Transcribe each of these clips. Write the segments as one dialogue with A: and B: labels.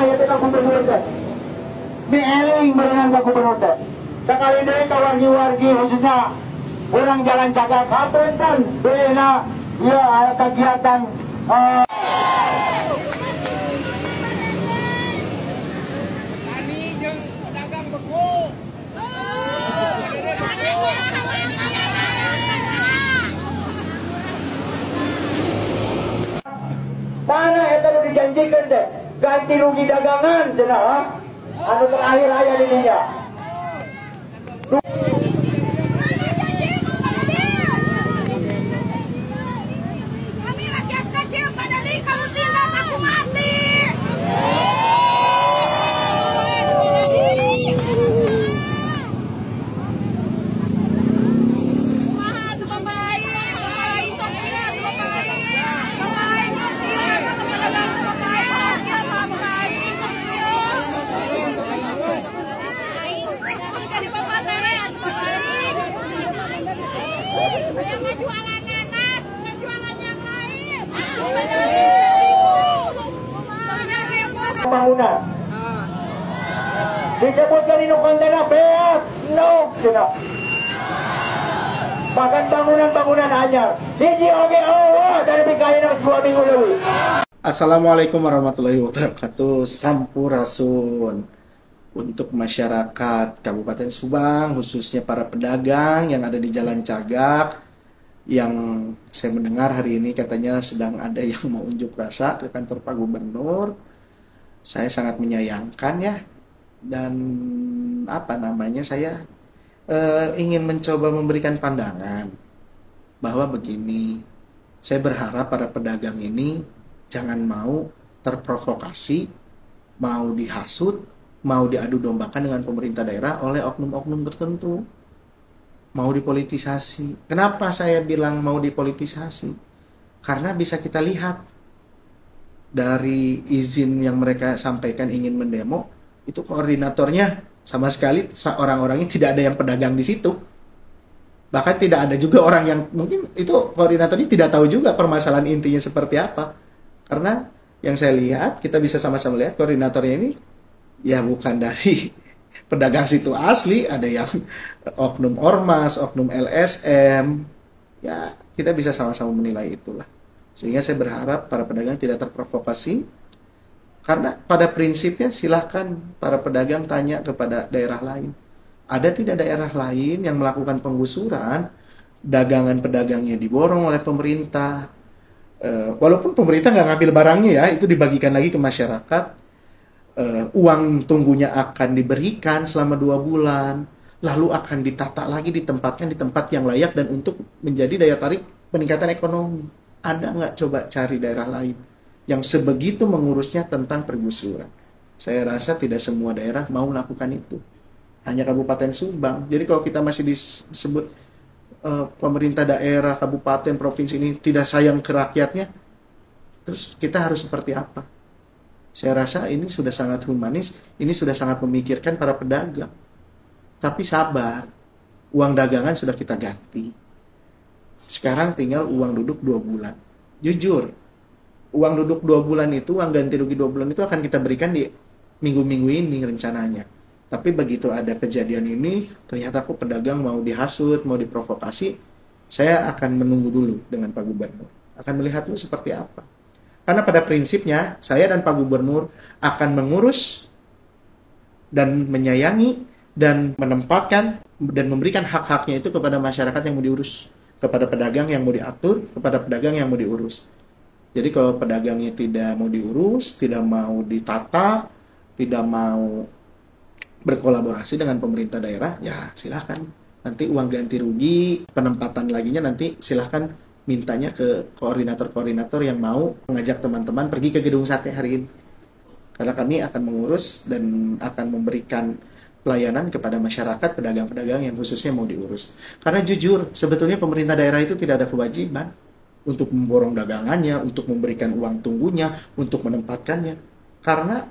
A: ya kita gubernur teh. Di eling berenang ke gubernur teh. Sekali deh kawargi-wargi khususnya orang jalan Cagak kapunten bena ya kegiatan mana eta nu dijanjikeun teh ganti rugi dagangan cenah anu terakhir aya di dinya.
B: Kami rakyat kecil pada nih kamu tidak aku mati.
A: Pembangunan disebutkan di kontena beak no cenah. Bahkan bangunan-bangunan anyar hiji oge dari bikaina 2 minggu leuwih.
C: Assalamualaikum warahmatullahi wabarakatuh. Sampurasun untuk masyarakat Kabupaten Subang, khususnya para pedagang yang ada di Jalan Cagak, yang saya mendengar hari ini katanya sedang ada yang mau unjuk rasa ke kantor Pak Gubernur. Saya sangat menyayangkan ya, dan saya ingin mencoba memberikan pandangan bahwa begini, saya berharap para pedagang ini jangan mau terprovokasi, mau dihasut, mau diadu dombakan dengan pemerintah daerah oleh oknum-oknum tertentu, mau dipolitisasi. Kenapa saya bilang mau dipolitisasi? Karena bisa kita lihat dari izin yang mereka sampaikan ingin mendemo, itu koordinatornya sama sekali orang-orangnya tidak ada yang pedagang di situ. Bahkan tidak ada juga orang yang mungkin itu koordinatornya tidak tahu juga permasalahan intinya seperti apa. Karena yang saya lihat, kita bisa sama-sama lihat koordinatornya ini ya bukan dari pedagang situ asli, ada yang oknum ormas, oknum LSM. Ya, kita bisa sama-sama menilai itulah. Sehingga saya berharap para pedagang tidak terprovokasi. Karena pada prinsipnya silahkan para pedagang tanya kepada daerah lain. Ada tidak daerah lain yang melakukan penggusuran, dagangan pedagangnya diborong oleh pemerintah. Walaupun pemerintah nggak ngambil barangnya ya, itu dibagikan lagi ke masyarakat. Uang tunggunya akan diberikan selama 2 bulan. Lalu akan ditata lagi, ditempatkan di tempat yang layak dan untuk menjadi daya tarik peningkatan ekonomi. Ada nggak coba cari daerah lain yang sebegitu mengurusnya tentang pergusuran? Saya rasa tidak semua daerah mau melakukan itu. Hanya Kabupaten Subang. Jadi kalau kita masih disebut pemerintah daerah, kabupaten, provinsi ini tidak sayang ke rakyatnya, terus kita harus seperti apa? Saya rasa ini sudah sangat humanis, ini sudah sangat memikirkan para pedagang. Tapi sabar, uang dagangan sudah kita ganti. Sekarang tinggal uang duduk 2 bulan. Jujur, uang duduk 2 bulan itu, uang ganti rugi 2 bulan itu akan kita berikan di minggu-minggu ini rencananya. Tapi begitu ada kejadian ini, ternyata kok pedagang mau dihasut, mau diprovokasi, saya akan menunggu dulu dengan Pak Gubernur. Akan melihat dulu seperti apa. Karena pada prinsipnya, saya dan Pak Gubernur akan mengurus dan menyayangi dan menempatkan dan memberikan hak-haknya itu kepada masyarakat yang mau diurus. Kepada pedagang yang mau diatur, kepada pedagang yang mau diurus. Jadi kalau pedagangnya tidak mau diurus, tidak mau ditata, tidak mau berkolaborasi dengan pemerintah daerah, ya silahkan. Nanti uang ganti rugi, penempatan laginya nanti silahkan mintanya ke koordinator-koordinator yang mau mengajak teman-teman pergi ke gedung sate hari ini. Karena kami akan mengurus dan akan memberikan pelayanan kepada masyarakat, pedagang-pedagang yang khususnya mau diurus. Karena jujur, sebetulnya pemerintah daerah itu tidak ada kewajiban untuk memborong dagangannya, untuk memberikan uang tunggunya, untuk menempatkannya. Karena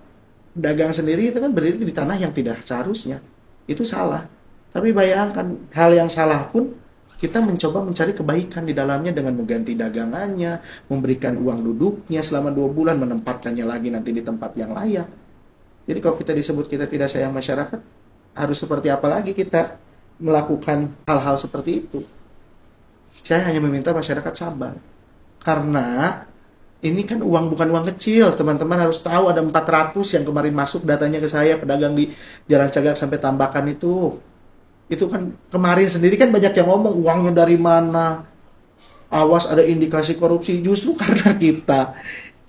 C: dagang sendiri itu kan berdiri di tanah yang tidak seharusnya. Itu salah. Tapi bayangkan, hal yang salah pun kita mencoba mencari kebaikan di dalamnya dengan mengganti dagangannya, memberikan uang duduknya selama 2 bulan, menempatkannya lagi nanti di tempat yang layak. Jadi kalau kita disebut kita tidak sayang masyarakat, harus seperti apa lagi kita melakukan hal-hal seperti itu? Saya hanya meminta masyarakat sabar. Karena ini kan uang bukan uang kecil. Teman-teman harus tahu ada 400 yang kemarin masuk datanya ke saya, pedagang di Jalan Cagak sampai Tambakan itu. Itu kan kemarin sendiri kan banyak yang ngomong uangnya dari mana? Awas ada indikasi korupsi. Justru karena kita.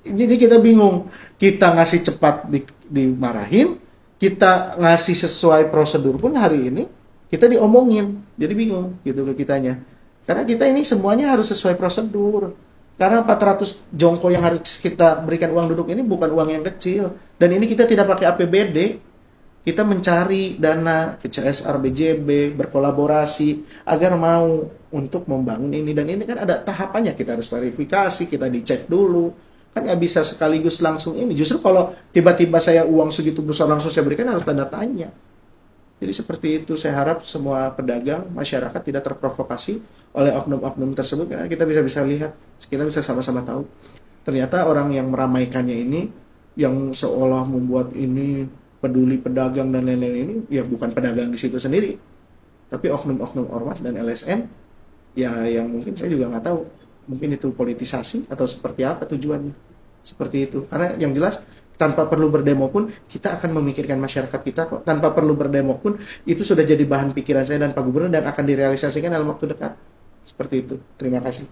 C: Jadi kita bingung. Kita ngasih cepat dimarahin, kita ngasih sesuai prosedur pun hari ini kita diomongin. Jadi bingung gitu ke kitanya. Karena kita ini semuanya harus sesuai prosedur. Karena 400 jongko yang harus kita berikan uang duduk ini bukan uang yang kecil. Dan ini kita tidak pakai APBD. Kita mencari dana ke CSR BJB, berkolaborasi agar mau untuk membangun ini. Dan ini kan ada tahapannya. Kita harus verifikasi, kita dicek dulu. Kan nggak bisa sekaligus langsung ini. Justru kalau tiba-tiba saya uang segitu besar langsung saya berikan harus tanda tanya. Jadi seperti itu, saya harap semua pedagang, masyarakat tidak terprovokasi oleh oknum-oknum tersebut. Karena kita bisa lihat, kita bisa sama-sama tahu. Ternyata orang yang meramaikannya ini, yang seolah membuat ini peduli pedagang dan lain-lain ini, ya bukan pedagang di situ sendiri. Tapi oknum-oknum ormas dan LSM, ya yang mungkin saya juga nggak tahu. Mungkin itu politisasi atau seperti apa tujuannya. Seperti itu. Karena yang jelas tanpa perlu berdemo pun kita akan memikirkan masyarakat kita kok. Tanpa perlu berdemo pun itu sudah jadi bahan pikiran saya dan Pak Gubernur dan akan direalisasikan dalam waktu dekat. Seperti itu. Terima kasih.